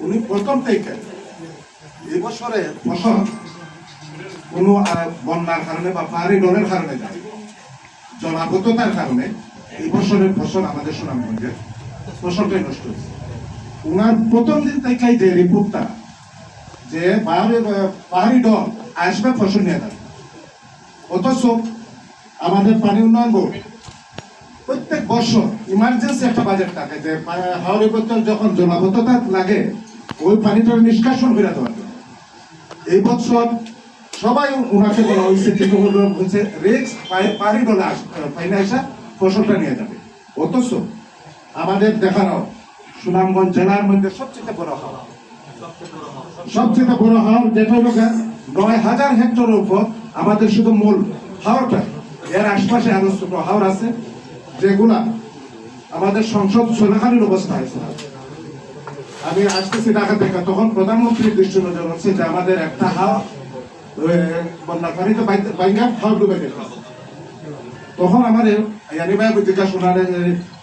উনি প্রথম থেকে এই বছরে ফসল কোনো বন্যার কারণে বা পাহাড়ি ডলের কারণে যায়, জলাবদ্ধতার কারণে এই বছরের ফসল আমাদের সুনামগঞ্জের ফসলটাই নষ্ট হয়েছে। উনার প্রথম দিন থেকে যে রিপোর্টটা যে পাহাড়ি ডল আসবে ফসল নিয়ে যাবে, অথচ আমাদের পানি উন্নয়ন বোর্ড প্রত্যেক বছর ইমার্জেন্সি একটা বাজেট থাকে যে হাওড়ে প্রত্যেক যখন জলাবদ্ধতা লাগে ওই পানিটা নিষ্কাশন করে দেওয়ার জন্য। এই বছর সবাই ওনাকে বলা হয়েছে কিন্তু হচ্ছে রিক্স পাহাড়ি ডলে পাইনে আসা ফসলটা নিয়ে যাবে, অথচ আমাদের দেখানো সুনামগঞ্জ জেলার মধ্যে সবচেয়ে বড় হাওড়, সবচেয়ে বড় হাওড় যেটা হলো ৯,০০০ হেক্টরের উপর আমাদের শুধু মূল হাওড়টা, এর আশপাশে আরো ছোট হাওড় আছে যেগুলা আমাদের সংসদ চলাকালীন অবস্থা হয়েছে। আমি আসতেছি ঢাকা থেকে, তখন প্রধানমন্ত্রীর দৃষ্টি নজর হচ্ছে যে আমাদের একটা হাওড় বন্যা পানিতে বাইঙ্গা হাওড় ডুবে গেছে। তখন আমাদের জিজ্ঞাসা শোনার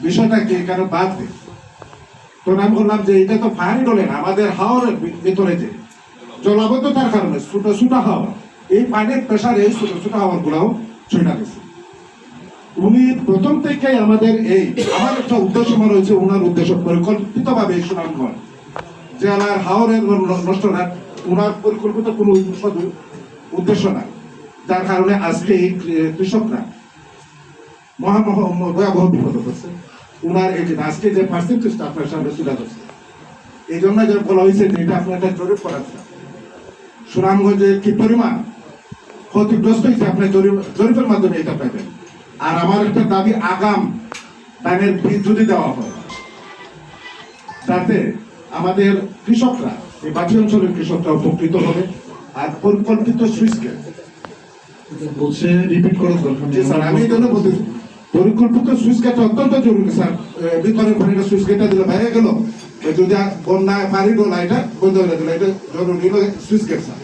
বিষয়টা কি কেন বাদ দিই, তখন আমি বললাম যে এটা তো পাহাড়ি ডলে না, আমাদের হাওড়ের ভিতরে যে জলাবদ্ধতার কারণে ছোট ছোট হাওড়, এই পানির প্রেশারে এই ছোট ছোট হাওড় গুলাও ছুঁড়া গেছে। উনি প্রথম থেকেই আমাদের আমার একটা উদ্দেশ্য মনে হয়েছে, ওনার উদ্দেশ্য পরিকল্পিতভাবে সুনামগঞ্জ জেলার হাওরের নষ্ট না, ওনার পরিকল্পিত কোনো উদ্দেশ্য নাই, যার কারণে আজকে এই কৃষকরা ভয়াবহ বিপদ করছে। ওনার এই যে আজকে যে পার্সেন্টেজটা আপনার সামনে তুলে ধরছে, এই জন্য যে বলা হয়েছে যে এটা আপনার একটা জরিপ করাচ্ছে সুনামগঞ্জে কি পরিমাণ ক্ষতিগ্রস্ত হয়েছে, আপনার জরিপের মাধ্যমে এটা পাবেন। আর আমার একটা দাবি, আগাম ধানের বীজ যদি দেওয়া হয় যাতে আমাদের কৃষকরা, এই বাকি অঞ্চলের কৃষকরা উপকৃত হবে। আর পরিকল্পিত সুইচ গেট বলছে রিপিট করার দরকার নেই স্যার, আমি এই জন্য বলতেছি পরিকল্পিত সুইচ গেট অত্যন্ত জরুরি স্যার। ভিতরে পানিটা সুইচ গেটটা দিলে ভেঙে গেল, যদি বন্যায় পানি ডোলা এটা বন্ধ হয়ে গেল, এটা জরুরি সুইচ গেট স্যার।